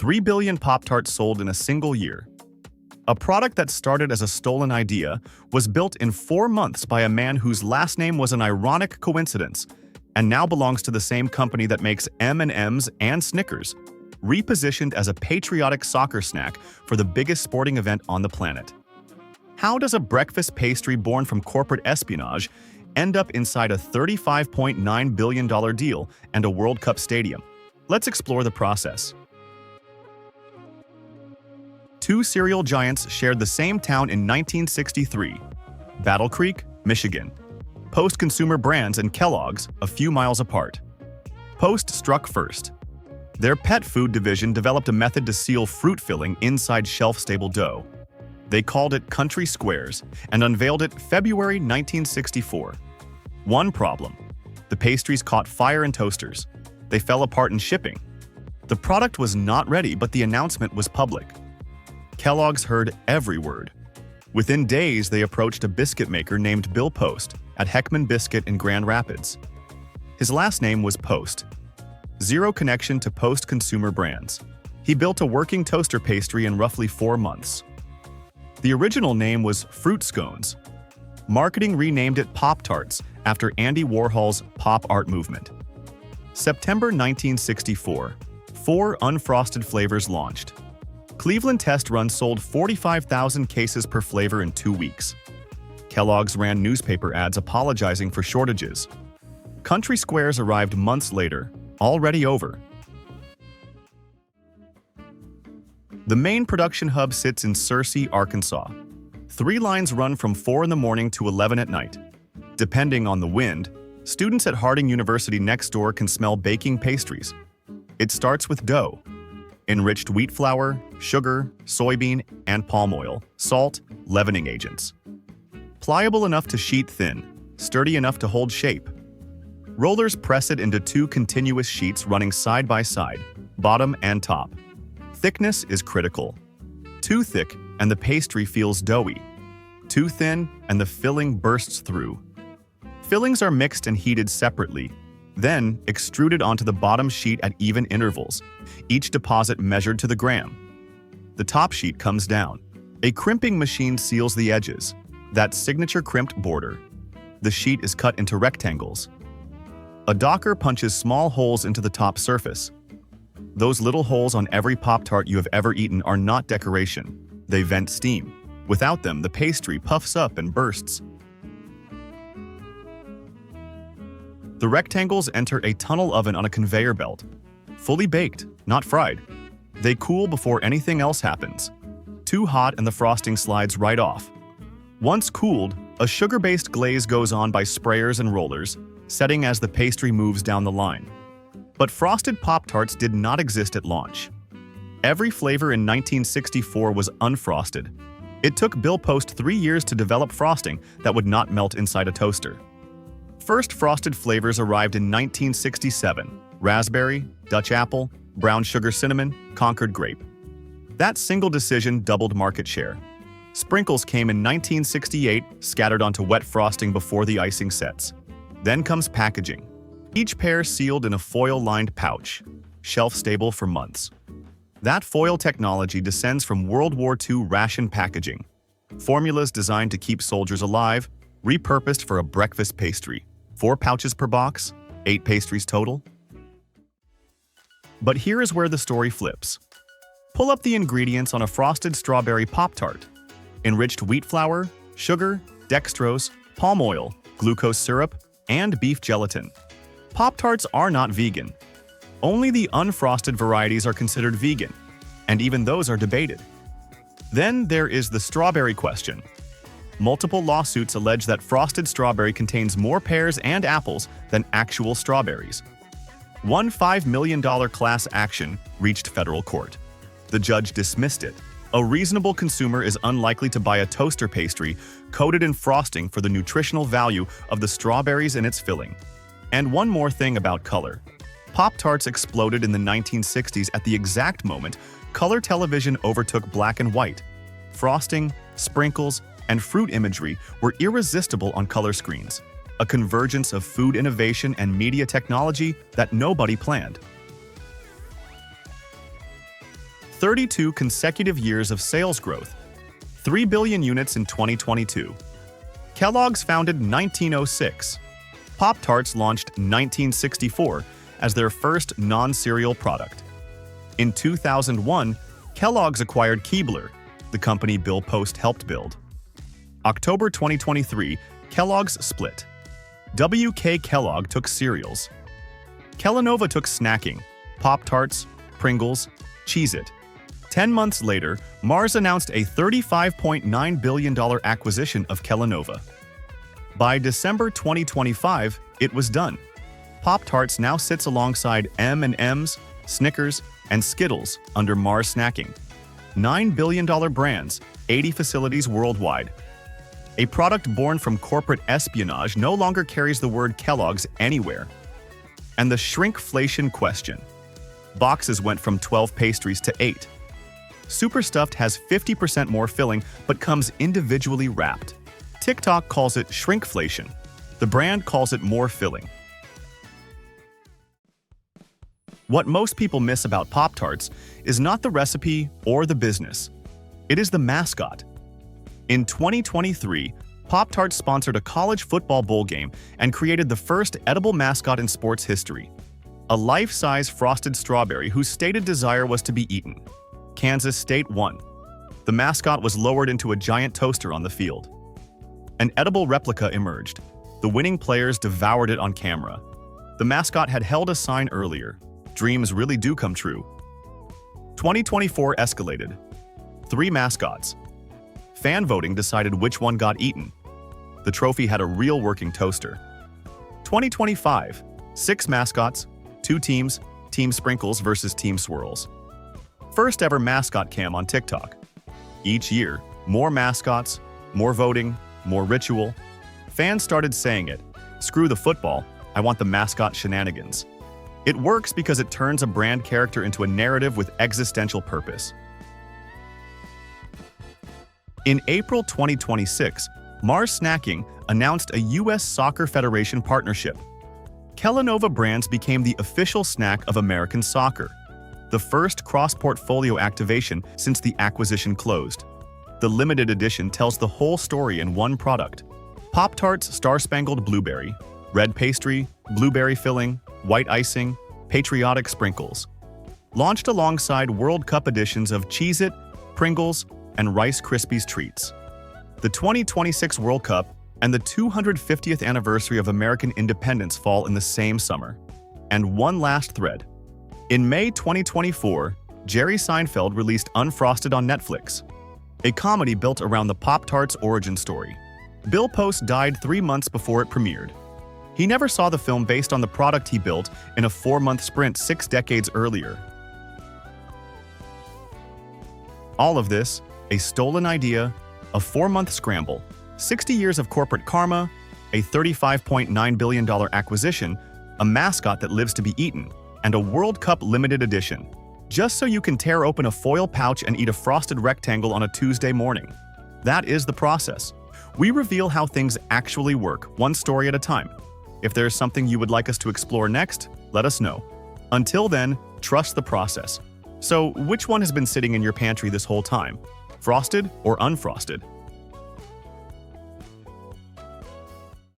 3 billion Pop-Tarts sold in a single year. A product that started as a stolen idea was built in 4 months by a man whose last name was an ironic coincidence and now belongs to the same company that makes M&Ms and Snickers, repositioned as a patriotic soccer snack for the biggest sporting event on the planet. How does a breakfast pastry born from corporate espionage end up inside a $35.9 billion deal and a World Cup stadium? Let's explore the process. Two cereal giants shared the same town in 1963, Battle Creek, Michigan. Post Consumer Brands and Kellogg's, a few miles apart. Post struck first. Their pet food division developed a method to seal fruit filling inside shelf-stable dough. They called it Country Squares and unveiled it February 1964. One problem: the pastries caught fire in toasters. They fell apart in shipping. The product was not ready, but the announcement was public. Kellogg's heard every word. Within days, they approached a biscuit maker named Bill Post at Heckman Biscuit in Grand Rapids. His last name was Post. Zero connection to Post Consumer Brands. He built a working toaster pastry in roughly 4 months. The original name was Fruit Scones. Marketing renamed it Pop-Tarts after Andy Warhol's pop art movement. September 1964, 4 unfrosted flavors launched. Cleveland test run sold 45,000 cases per flavor in 2 weeks. Kellogg's ran newspaper ads apologizing for shortages. Country Squares arrived months later, already over. The main production hub sits in Searcy, Arkansas. 3 lines run from 4 in the morning to 11 at night. Depending on the wind, students at Harding University next door can smell baking pastries. It starts with dough. Enriched wheat flour, sugar, soybean, and palm oil, salt, leavening agents. Pliable enough to sheet thin, sturdy enough to hold shape. Rollers press it into 2 continuous sheets running side by side, bottom and top. Thickness is critical. Too thick and the pastry feels doughy. Too thin and the filling bursts through. Fillings are mixed and heated separately, then extruded onto the bottom sheet at even intervals, each deposit measured to the gram. The top sheet comes down. A crimping machine seals the edges, that signature crimped border. The sheet is cut into rectangles. A docker punches small holes into the top surface. Those little holes on every Pop-Tart you have ever eaten are not decoration. They vent steam. Without them, the pastry puffs up and bursts. The rectangles enter a tunnel oven on a conveyor belt. Fully baked, not fried. They cool before anything else happens. Too hot and the frosting slides right off. Once cooled, a sugar-based glaze goes on by sprayers and rollers, setting as the pastry moves down the line. But frosted Pop-Tarts did not exist at launch. Every flavor in 1964 was unfrosted. It took Bill Post 3 years to develop frosting that would not melt inside a toaster. First frosted flavors arrived in 1967: raspberry, Dutch apple, brown sugar cinnamon, Concord grape. That single decision doubled market share. Sprinkles came in 1968, scattered onto wet frosting before the icing sets. Then comes packaging. Each pair sealed in a foil-lined pouch, shelf-stable for months. That foil technology descends from World War II ration packaging. Formulas designed to keep soldiers alive, repurposed for a breakfast pastry. 4 pouches per box, 8 pastries total. But here is where the story flips. Pull up the ingredients on a frosted strawberry Pop-Tart. Enriched wheat flour, sugar, dextrose, palm oil, glucose syrup, and beef gelatin. Pop-Tarts are not vegan. Only the unfrosted varieties are considered vegan, and even those are debated. Then there is the strawberry question. Multiple lawsuits allege that frosted strawberry contains more pears and apples than actual strawberries. One $5 million class action reached federal court. The judge dismissed it. A reasonable consumer is unlikely to buy a toaster pastry coated in frosting for the nutritional value of the strawberries in its filling. And one more thing about color. Pop-Tarts exploded in the 1960s at the exact moment color television overtook black and white. Frosting, sprinkles, and fruit imagery were irresistible on color screens, a convergence of food innovation and media technology that nobody planned. 32 consecutive years of sales growth, 3 billion units in 2022. Kellogg's founded 1906. Pop-Tarts launched 1964 as their first non-cereal product. In 2001, Kellogg's acquired Keebler, the company Bill Post helped build. October 2023, Kellogg's split. W.K. Kellogg took cereals. Kellanova took snacking, Pop-Tarts, Pringles, Cheez-It. 10 months later, Mars announced a $35.9 billion acquisition of Kellanova. By December 2025, it was done. Pop-Tarts now sits alongside M&M's, Snickers, and Skittles under Mars Snacking. $9 billion brands, 80 facilities worldwide. A product born from corporate espionage no longer carries the word Kellogg's anywhere. And the shrinkflation question. Boxes went from 12 pastries to 8. Super Stuffed has 50% more filling but comes individually wrapped. TikTok calls it shrinkflation. The brand calls it more filling. What most people miss about Pop-Tarts is not the recipe or the business. It is the mascot. In 2023, Pop-Tarts sponsored a college football bowl game and created the first edible mascot in sports history. A life-size frosted strawberry whose stated desire was to be eaten. Kansas State won. The mascot was lowered into a giant toaster on the field. An edible replica emerged. The winning players devoured it on camera. The mascot had held a sign earlier. Dreams really do come true. 2024 escalated. 3 mascots. Fan voting decided which one got eaten. The trophy had a real working toaster. 2025, 6 mascots, 2 teams, Team Sprinkles versus Team Swirls. First ever mascot cam on TikTok. Each year, more mascots, more voting, more ritual. Fans started saying it. Screw the football, I want the mascot shenanigans. It works because it turns a brand character into a narrative with existential purpose. In April 2026, Mars Snacking announced a U.S. Soccer Federation partnership. Kellanova brands became the official snack of American soccer, the first cross-portfolio activation since the acquisition closed. The limited edition tells the whole story in one product. Pop-Tarts Star-Spangled Blueberry, red pastry, blueberry filling, white icing, patriotic sprinkles. Launched alongside World Cup editions of Cheez-It, Pringles, and Rice Krispies Treats. The 2026 World Cup and the 250th anniversary of American independence fall in the same summer. And one last thread. In May 2024, Jerry Seinfeld released Unfrosted on Netflix, a comedy built around the Pop-Tarts origin story. Bill Post died 3 months before it premiered. He never saw the film based on the product he built in a 4-month sprint 6 decades earlier. All of this, a stolen idea, a 4-month scramble, 60 years of corporate karma, a $35.9 billion acquisition, a mascot that lives to be eaten, and a World Cup limited edition. Just so you can tear open a foil pouch and eat a frosted rectangle on a Tuesday morning. That is the process. We reveal how things actually work, one story at a time. If there's something you would like us to explore next, let us know. Until then, trust the process. So, which one has been sitting in your pantry this whole time? Frosted or unfrosted?